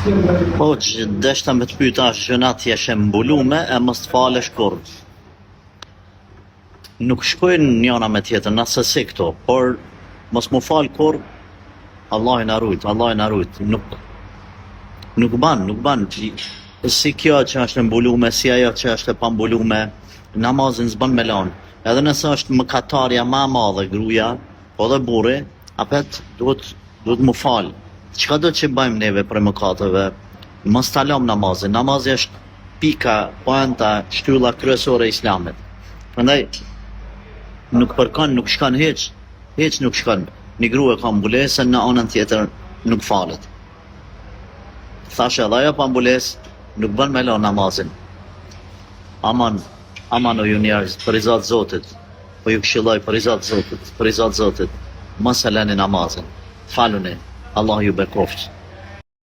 Po, që deshta me të pyeta gjënat jeshe mbulume e mos të falesh kurrë. Nuk shkojnë njëna me tjetër, nëse si këto, por mos mu fal kurrë, Allah i na rujt, Allah i na rujt. Nuk ban. Si kjo që është mbulume, si ajo që është e pambulume, namazin s'ban me lanë. Edhe nëse është mëkatarja ma madhe gruja, po dhe burri, apet duhet mu falë. Çka do që bëjmë neve për mëkateve? Mos ta lëm namazin. Namazi është pika, poanta, shtylla kryesore e Islamit. Prandaj nuk përkon, nuk shkon hiç nuk shkon. Një grua ka mbulesën, në anën tjetër nuk falet. Thashë edhe ajo pa mbulesë nuk bën me lë namazin. Aman o ju njerëz, për i Zotit Zotit, po ju këshilloj për i Zotit Zotit, mos e lëni namazin. Faluni, Allah ju bekoft.